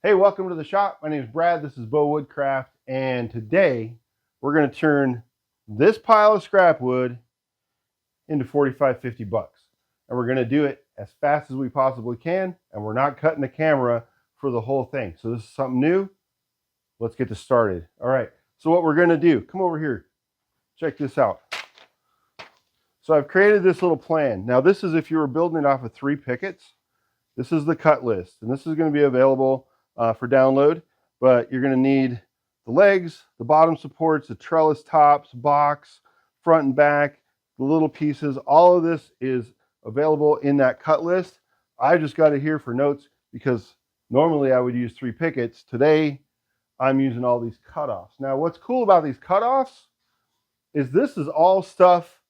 Hey, welcome to the shop. My name is Brad. This is Boe Woodcraft, and today we're going to turn this pile of scrap wood into 45, 50 bucks. And we're going to do it as fast as we possibly can, and we're not cutting the camera for the whole thing. So this is something new. Let's get this started. All right, so what we're going to do, come over here. Check this out. So I've created this little plan. Now this is if you were building it off of 3 pickets. This is the cut list, and this is going to be available for download, but you're going to need the legs, the bottom supports, the trellis tops, box, front and back, the little pieces. All of this is available in that cut list. I just got it here for notes because normally I would use 3 pickets. Today, I'm using all these cutoffs. Now, what's cool about these cutoffs is this is all stuff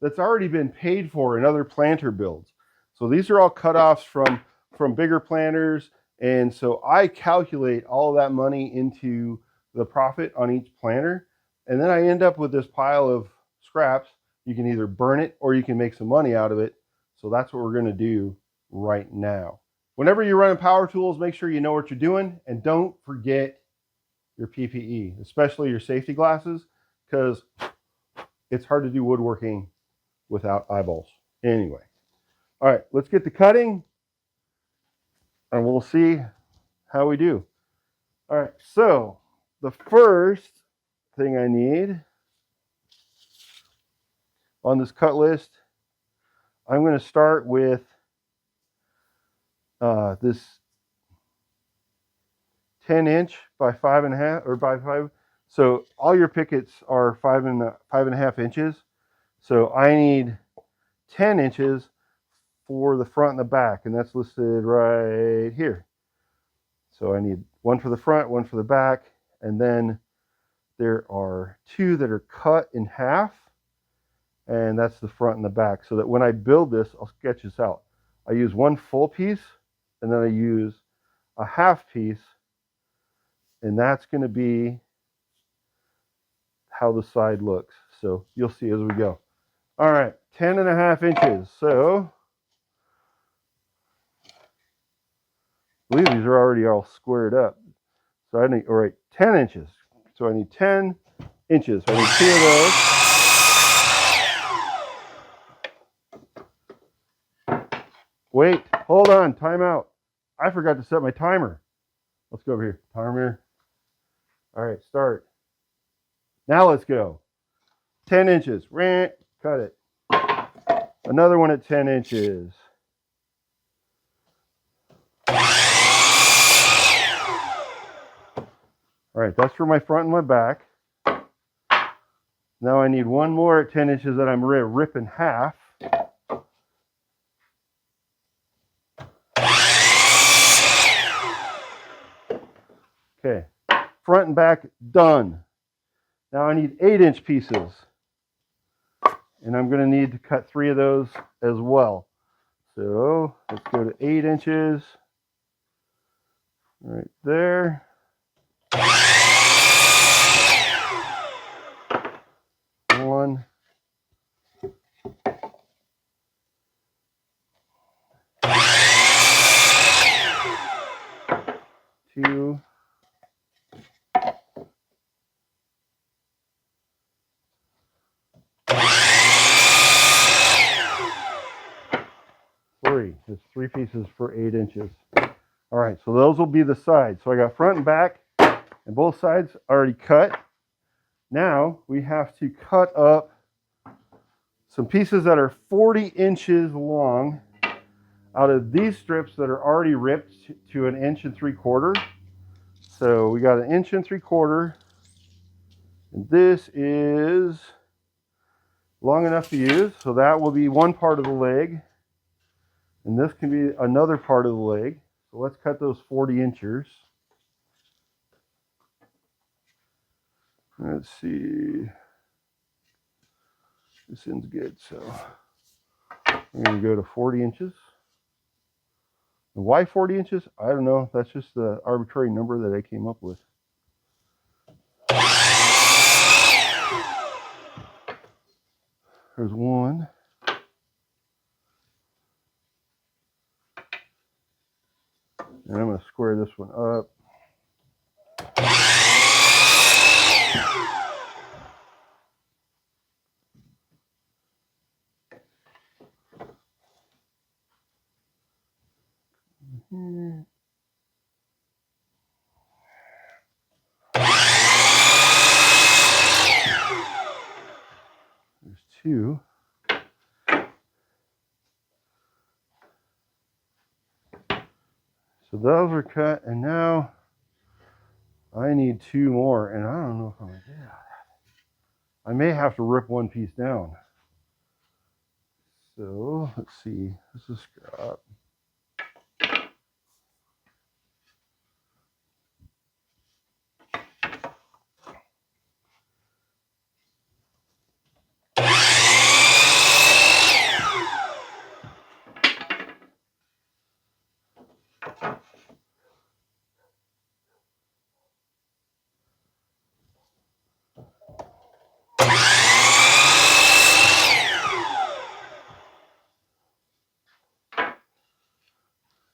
that's already been paid for in other planter builds. So these are all cutoffs from bigger planters. And so I calculate all of that money into the profit on each planter. And then I end up with this pile of scraps. You can either burn it or you can make some money out of it. So that's what we're going to do right now. Whenever you're running power tools, make sure you know what you're doing, and don't forget your PPE, especially your safety glasses, because it's hard to do woodworking without eyeballs. Anyway, all right, let's get to cutting and we'll see how we do. All right, so the first thing I need on this cut list, I'm going to start with this 10-inch by 5.5 or by 5. So all your pickets are 5.5 inches. So I need 10 inches for the front and the back, and that's listed right here. So I need one for the front, one for the back, and then there are 2 that are cut in half, and that's the front and the back. So that when I build this, I'll sketch this out. I use 1 full piece, and then I use a half piece, and that's going to be how the side looks. So you'll see as we go. All right, 10.5 inches. So I believe these are already all squared up. So I need, all right, 10 inches. So I need 10 inches. So I need 2 of those. Wait, hold on, time out. I forgot to set my timer. Let's go over here. Timer. All right, start. Now let's go. 10 inches. Cut it. Another one at 10 inches. All right, that's for my front and my back. Now I need one more at 10 inches that I'm going to rip in half. Okay, front and back done. Now I need 8-inch pieces. And I'm going to need to cut 3 of those as well. So let's go to 8 inches. Right there. One. 2. 3. There's 3 pieces for 8 inches. All right, so those will be the sides. So I got front and back, and both sides already cut. Now we have to cut up some pieces that are 40 inches long out of these strips that are already ripped to 1 3/4 inches. So we got 1 3/4 inches, and this is long enough to use. So that will be one part of the leg, and this can be another part of the leg. So let's cut those 40 inches. Let's see. This end's good, so I'm going to go to 40 inches. And why 40 inches? I don't know. That's just the arbitrary number that I came up with. There's one. And I'm going to square this one up. There's two. So those are cut, and now I need two more, and I don't know if I'm gonna do that. I may have to rip one piece down. So let's see. This is scrap.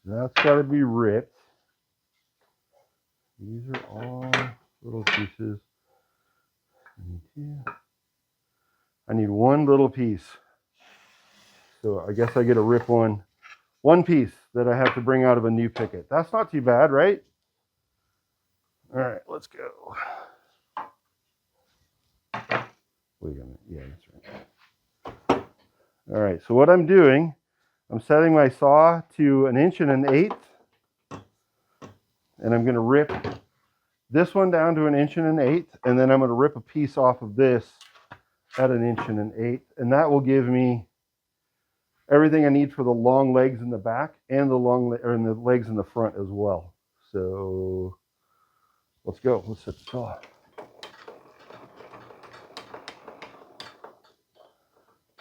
That's got to be ripped. These are all little pieces. I need one little piece. So I guess I get to rip one piece that I have to bring out of a new picket. That's not too bad, right? All right, let's go. Wait a minute. Yeah, that's right. All right, so what I'm doing, I'm setting my saw to 1 1/8 and I'm going to rip this one down to 1 1/8 and then I'm going to rip a piece off of this at 1 1/8 and that will give me everything I need for the long legs in the back and the the legs in the front as well. So let's go. Let's set the saw.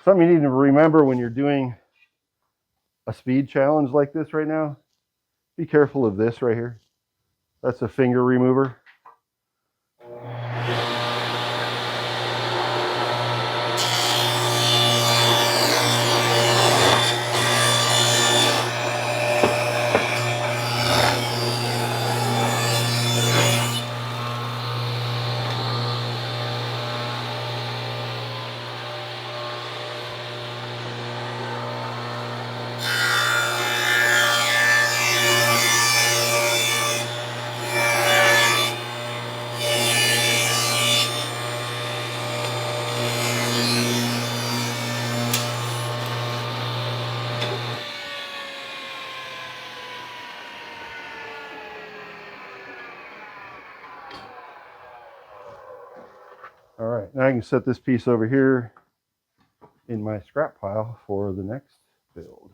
Something you need to remember when you're doing a speed challenge like this right now, be careful of this right here. That's a finger remover. All right, now I can set this piece over here in my scrap pile for the next build.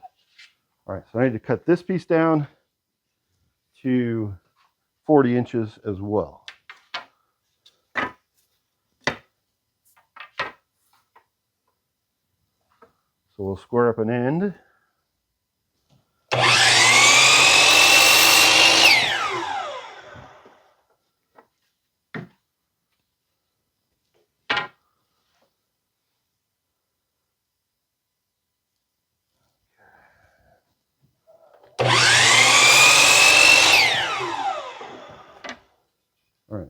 All right, so I need to cut this piece down to 40 inches as well. So we'll square up an end. All right,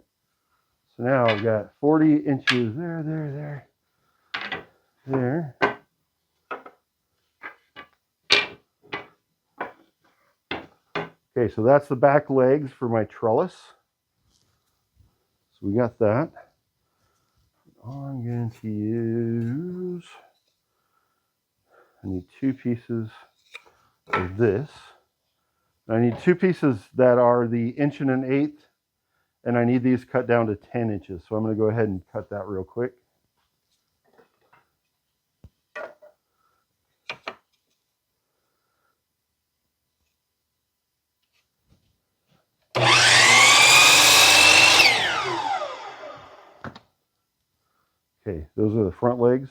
so now I've got 40 inches there. Okay, so that's the back legs for my trellis. So we got that. I'm going to use, I need two pieces of this. I need two pieces that are the 1 1/8, and I need these cut down to 10 inches. So I'm going to go ahead and cut that real quick. Okay, those are the front legs.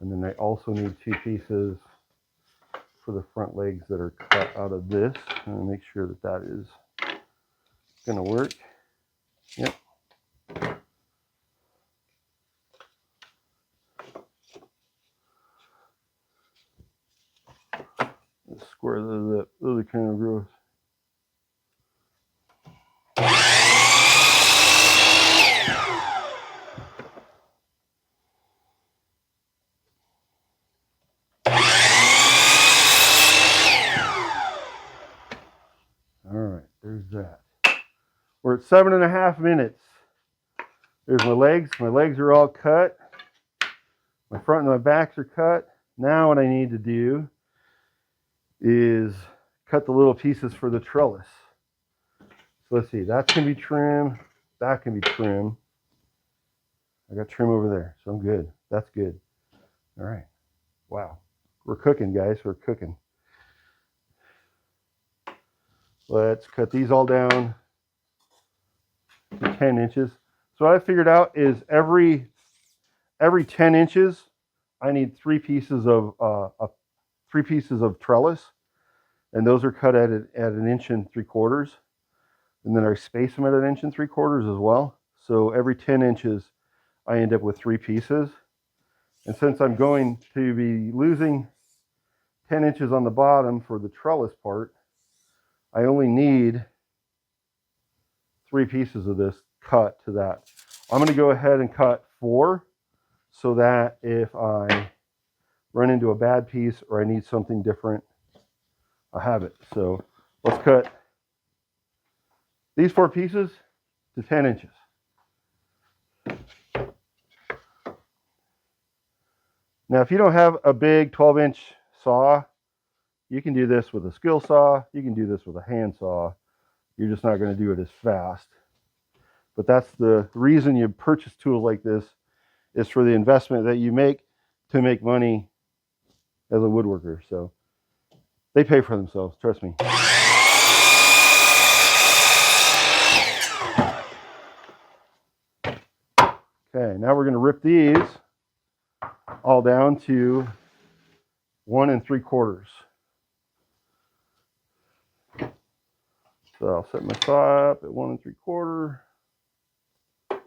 And then I also need two pieces for the front legs that are cut out of this. I'm going to make sure that that is going to work. Yep. Let's square those up. Those are kind of gross. that? We're at 7.5 minutes. There's my legs. My legs are all cut. My front and my backs are cut. Now what I need to do is cut the little pieces for the trellis. So let's see, that's going to be trim. That can be trim. I got trim over there, so I'm good. That's good. All right. Wow. We're cooking, guys. We're cooking. Let's cut these all down to 10 inches. So what I figured out is every 10 inches, I need three pieces of trellis, and those are cut at 1 3/4 inches. And then I space them at 1 3/4 inches as well. So every 10 inches, I end up with 3 pieces. And since I'm going to be losing 10 inches on the bottom for the trellis part, I only need 3 pieces of this cut to that. I'm going to go ahead and cut 4 so that if I run into a bad piece or I need something different, I have it. So let's cut these 4 pieces to 10 inches. Now, if you don't have a big 12-inch saw, you can do this with a skill saw. You can do this with a hand saw. You're just not going to do it as fast. But that's the reason you purchase tools like this, is for the investment that you make to make money as a woodworker. So they pay for themselves, trust me. Okay, now we're going to rip these all down to 1 3/4. So I'll set my saw up at 1 3/4. Right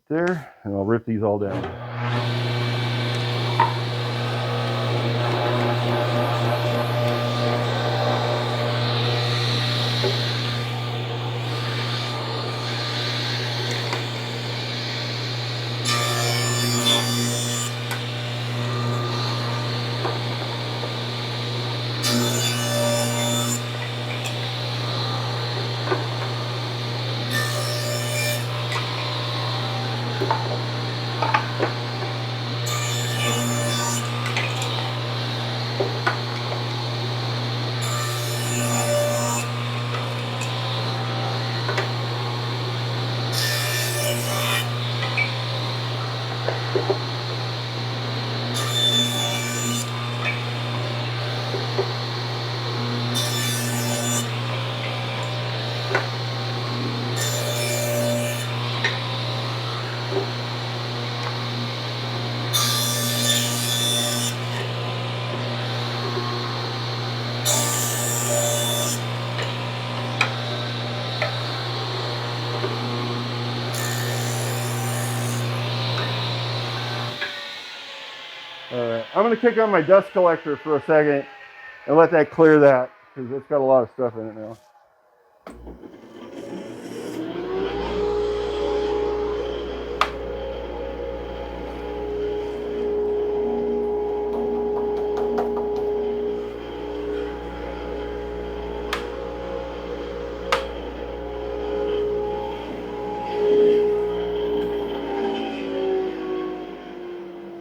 there, and I'll rip these all down. Alright, I'm going to kick on my dust collector for a second and let that clear that, because it's got a lot of stuff in it now.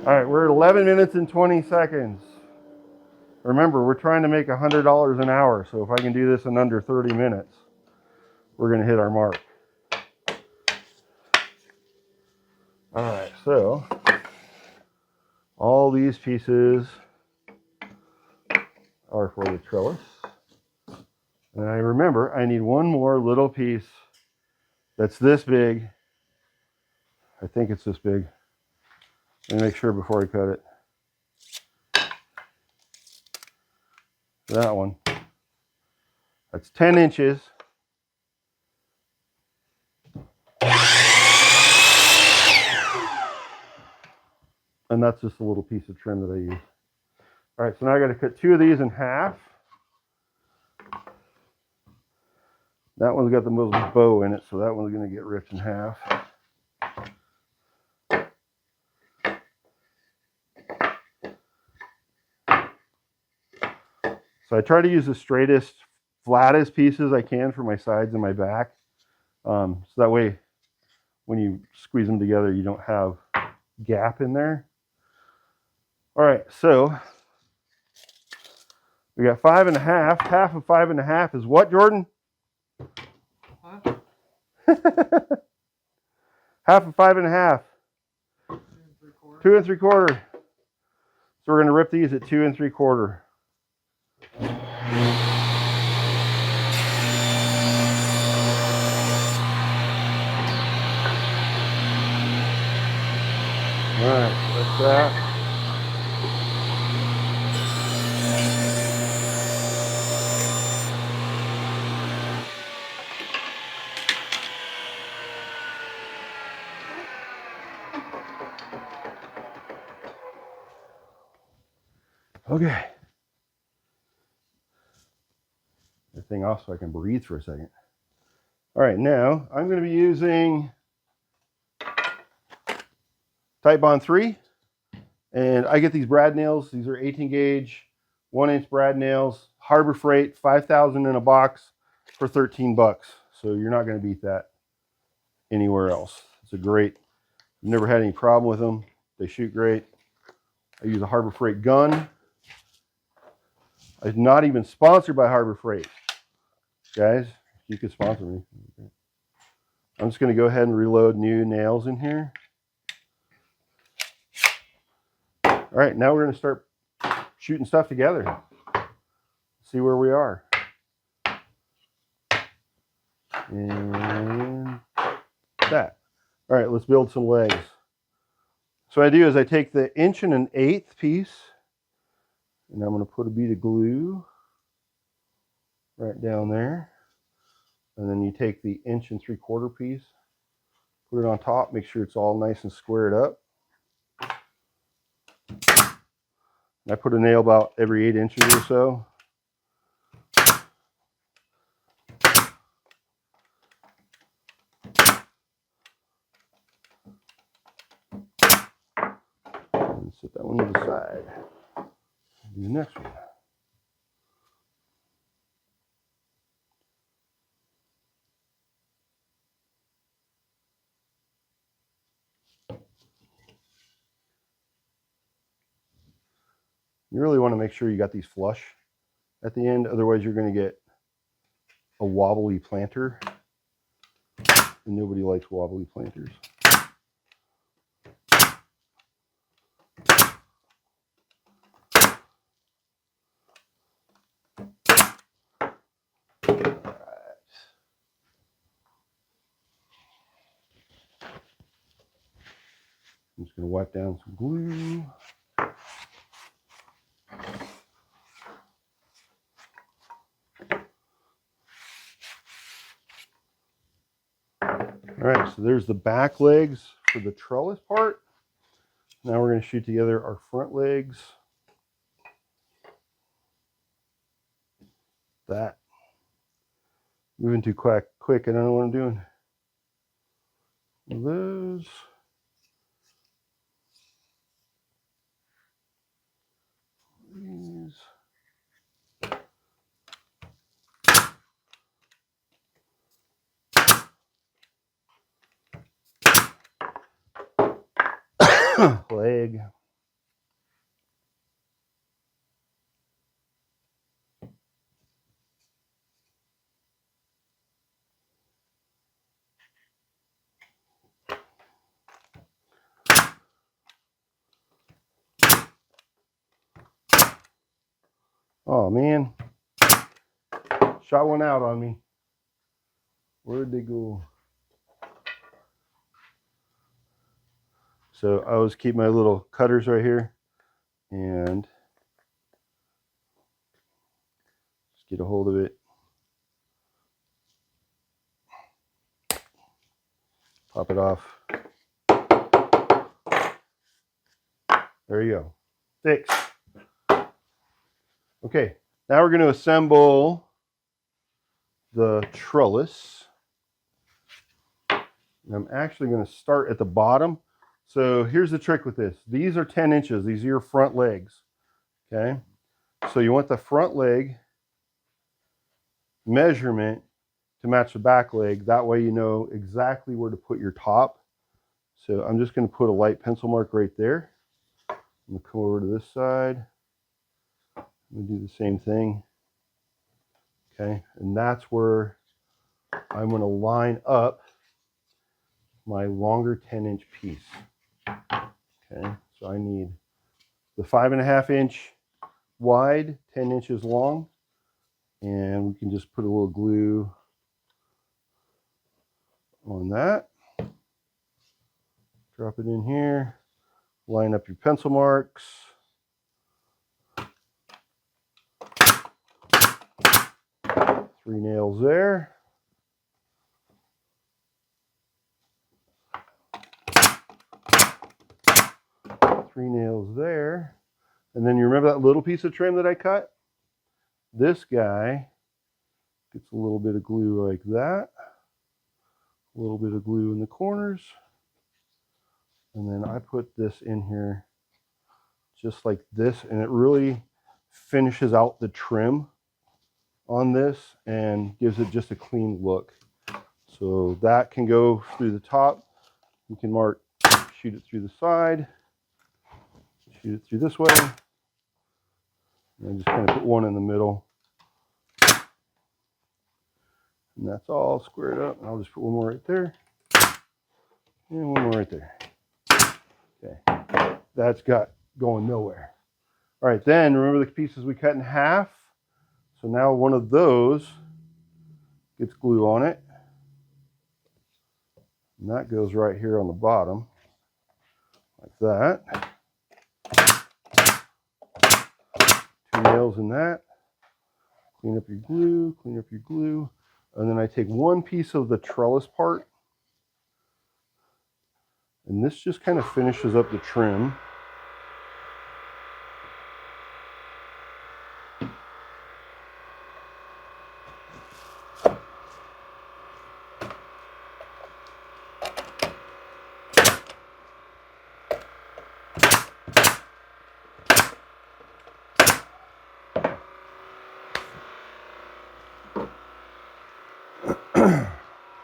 Alright, we're at 11 minutes and 20 seconds. Remember, we're trying to make $100 an hour, so if I can do this in under 30 minutes, we're going to hit our mark. Alright, so all these pieces are for the trellis. And I remember I need one more little piece that's this big. I think it's this big. Let me make sure before I cut it. That one. That's 10 inches. And that's just a little piece of trim that I use. All right, so now I got to cut 2 of these in half. That one's got the most bow in it, so that one's going to get ripped in half. So I try to use the straightest flattest pieces I can for my sides and my back. So that way, when you squeeze them together, you don't have gap in there. All right, so we got 5 1/2. Half of 5 1/2 is what, Jordan? Huh? Half of 5 1/2. 2 3/4. So we're going to rip these at 2 3/4. All right, that's that. Okay. That thing off so I can breathe for a second. All right, now I'm going to be using Tight Bond 3. And I get these brad nails. These are 18 gauge, 1-inch brad nails. Harbor Freight, 5,000 in a box for 13 bucks. So you're not going to beat that anywhere else. It's a great, I've never had any problem with them. They shoot great. I use a Harbor Freight gun. I'm not even sponsored by Harbor Freight. Guys, you could sponsor me. I'm just going to go ahead and reload new nails in here. All right, now we're going to start shooting stuff together. See where we are. And that. All right, let's build some legs. So what I do is I take the 1 1/8 piece, and I'm going to put a bead of glue right down there. And then you take the 1 3/4 piece, put it on top, make sure it's all nice and squared up. And I put a nail about every 8 inches or so. And set that one to the side. Do the next one. You really want to make sure you got these flush at the end, otherwise you're going to get a wobbly planter, and nobody likes wobbly planters. I'm just going to wipe down some glue. All right, so there's the back legs for the trellis part. Now we're going to shoot together our front legs. That. Moving too quick, I don't know what I'm doing. Those. These. Leg. Oh man, shot one out on me. Where'd they go? So I always keep my little cutters right here and just get a hold of it. Pop it off. There you go. Fixed. Okay, now we're going to assemble the trellis. And I'm actually going to start at the bottom. So here's the trick with this. These are 10 inches. These are your front legs. Okay, so you want the front leg measurement to match the back leg. That way you know exactly where to put your top. So I'm just going to put a light pencil mark right there. I'm going to come over to this side. I'm going to do the same thing. Okay, and that's where I'm going to line up my longer 10-inch piece. Okay, so I need the 5.5 inch wide, 10 inches long, and we can just put a little glue on that. Drop it in here, line up your pencil marks. Three nails there. Three nails there. And then you remember that little piece of trim that I cut? This guy gets a little bit of glue like that. A little bit of glue in the corners. And then I put this in here just like this, and it really finishes out the trim on this and gives it just a clean look. So that can go through the top. You can mark, shoot it through the side, shoot it through this way, and just kind of put one in the middle. And that's all squared up. And I'll just put one more right there, and one more right there. Okay, that's got going nowhere. All right, then remember the pieces we cut in half? So now one of those gets glue on it. And that goes right here on the bottom, like that. Two nails in that. Clean up your glue, clean up your glue. And then I take one piece of the trellis part, and this just kind of finishes up the trim.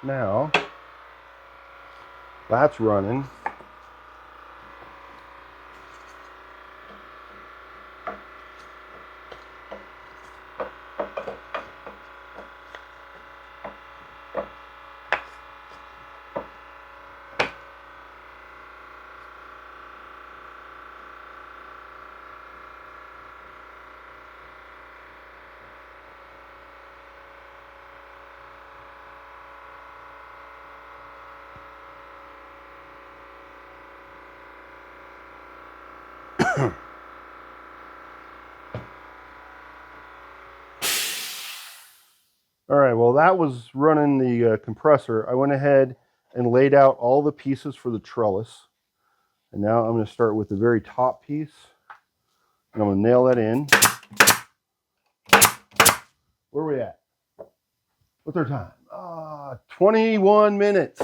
Now, that's running. All right, well, that was running the compressor. I went ahead and laid out all the pieces for the trellis. And now I'm going to start with the very top piece. And I'm going to nail that in. Where are we at? What's our time? 21 minutes.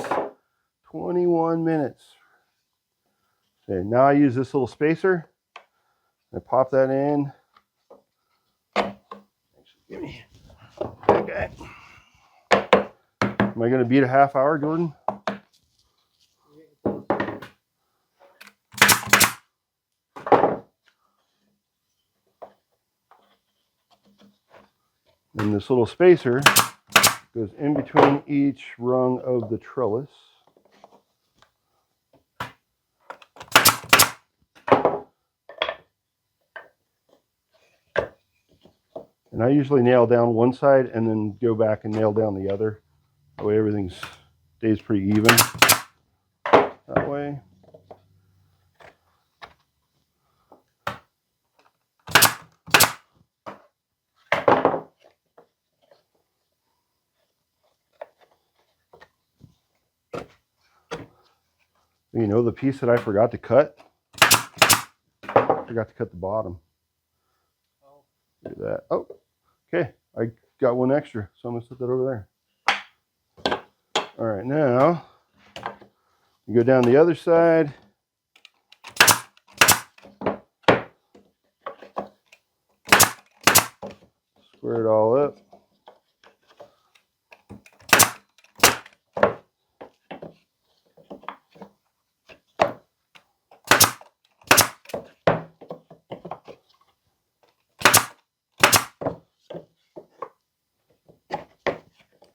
21 minutes. Okay, now I use this little spacer. I pop that in. Give me. Okay. Am I going to beat a half hour, Jordan? And this little spacer goes in between each rung of the trellis. And I usually nail down one side and then go back and nail down the other. That way everything stays pretty even. That way. You know, the piece that I forgot to cut? I forgot to cut the bottom. Look at that. Oh, okay. I got one extra, so I'm going to set that over there. All right, now you go down the other side. Square it all up.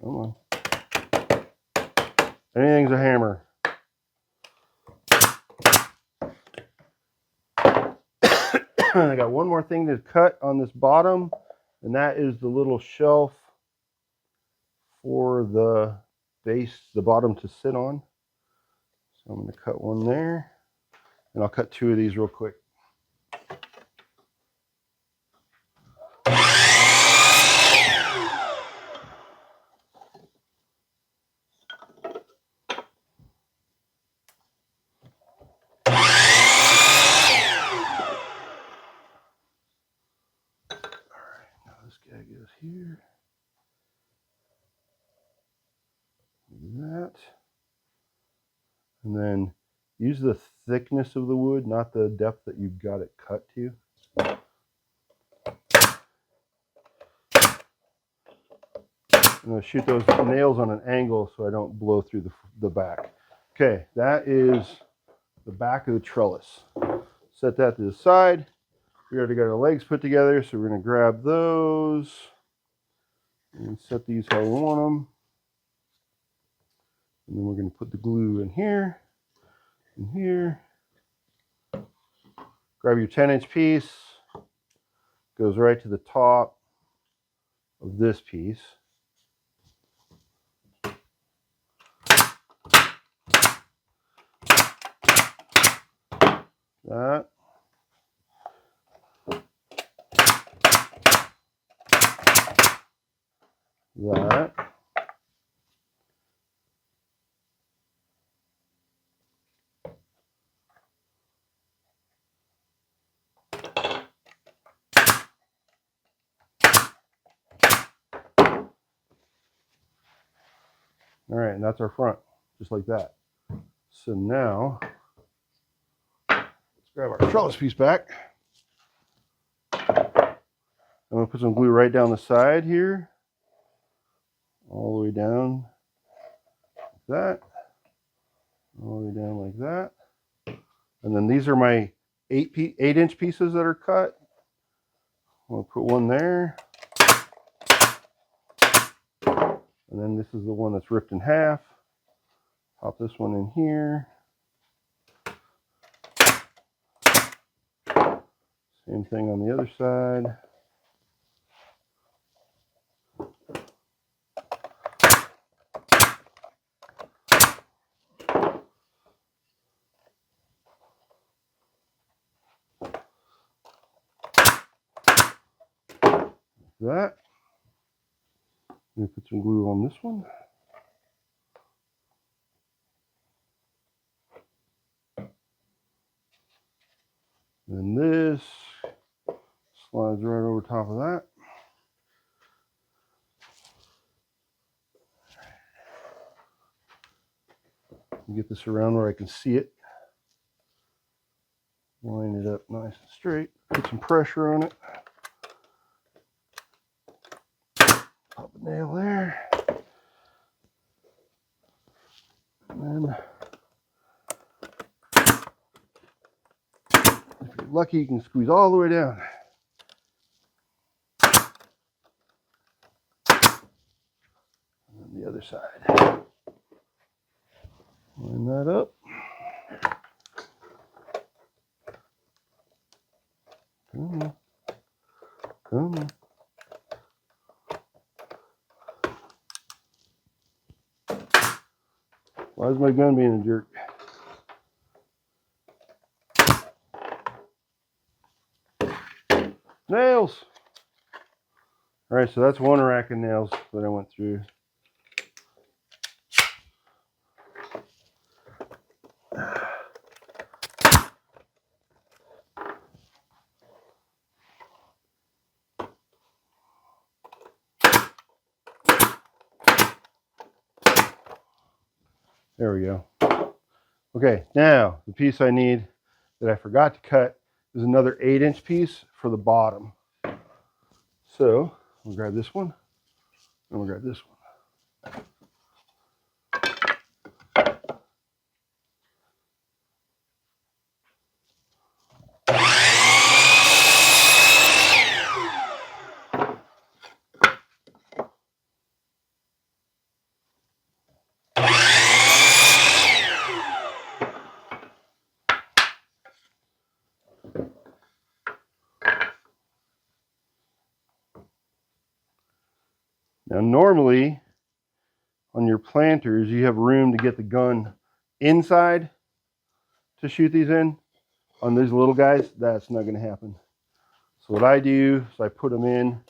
Come on. Anything's a hammer. I got one more thing to cut on this bottom, and that is the little shelf for the base, the bottom to sit on. So I'm going to cut one there, and I'll cut two of these real quick. This guy goes here. Like that. And then use the thickness of the wood, not the depth that you've got it cut to. I'm going to shoot those nails on an angle so I don't blow through the back. Okay, that is the back of the trellis. Set that to the side. We already got our legs put together, so we're going to grab those and set these how we want them. And then we're going to put the glue in here and here. Grab your 10-inch piece. Goes right to the top of this piece. That. That. All right, and that's our front, just like that. So now, let's grab our trellis piece back. I'm going to put some glue right down the side here, all the way down like that, all the way down like that. And then these are my 8-inch pieces that are cut. I'll put one there. And then this is the one that's ripped in half. Pop this one in here. Same thing on the other side. That. I'm going to put some glue on this one. And this slides right over top of that. Get this around where I can see it. Line it up nice and straight. Put some pressure on it. Pop a nail there. And then, if you're lucky, you can squeeze all the way down. And then the other side. Line that up. Come on. Come on. Why is my gun being a jerk? Nails! Alright, so that's one rack of nails that I went through. There we go. Okay, now the piece I need that I forgot to cut is another 8-inch piece for the bottom. So I'm gonna grab this one, and we'll grab this one. Now, normally on your planters, you have room to get the gun inside to shoot these in. On these little guys, that's not going to happen. So what I do is I put them in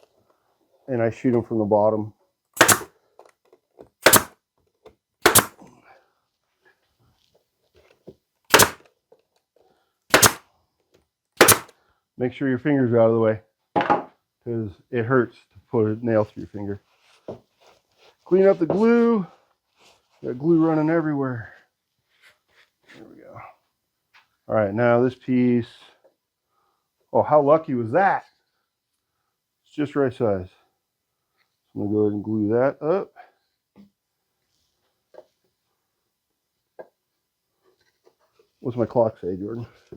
and I shoot them from the bottom. Make sure your fingers are out of the way because it hurts to put a nail through your finger. Clean up the glue. Got glue running everywhere. There we go. All right, now this piece. Oh, how lucky was that? It's just right size. So I'm gonna go ahead and glue that up. What's my clock say, Jordan? I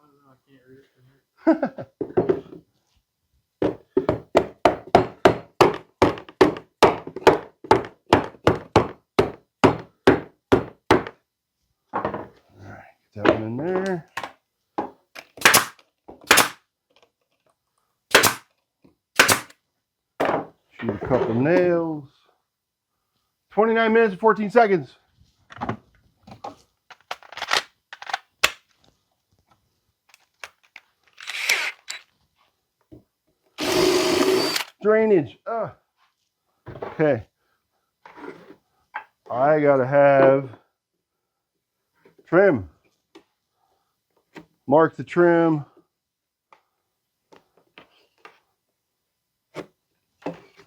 don't know, I can't read it from here. Get that one in there. Shoot a couple nails. 29 minutes and 14 seconds. Drainage. Okay. I gotta have trim. Mark the trim.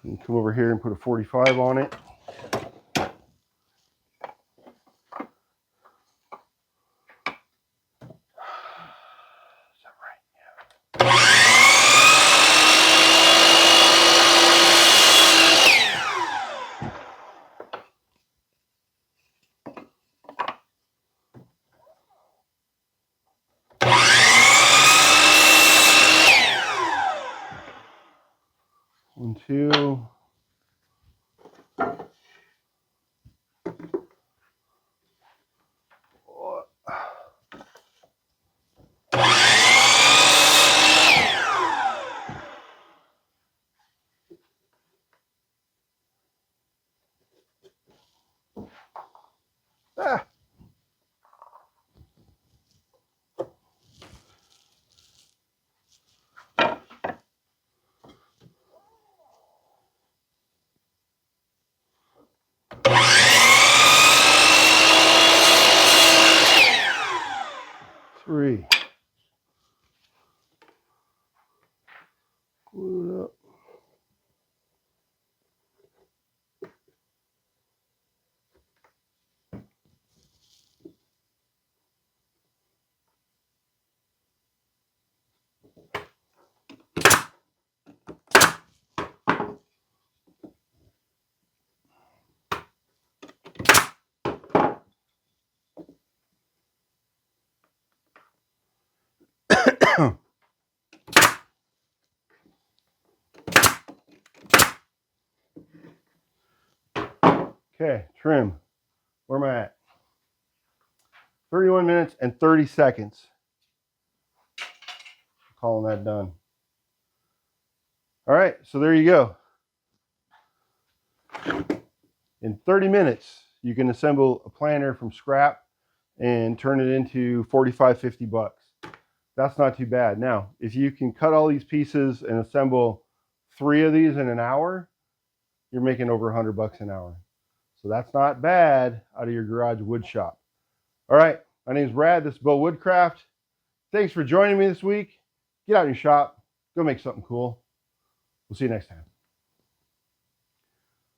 And come over here and put a 45 on it. One, two. Ah. 3. Glue it up. Okay, trim. Where am I at? 31 minutes and 30 seconds. Calling that done. All right, so there you go. In 30 minutes, you can assemble a planter from scrap and turn it into 45, 50 bucks. That's not too bad. Now, if you can cut all these pieces and assemble 3 of these in an hour, you're making over 100 bucks an hour. So that's not bad out of your garage wood shop. All right, my name's Brad. This is Boe Woodcraft. Thanks for joining me this week. Get out in your shop. Go make something cool. We'll see you next time.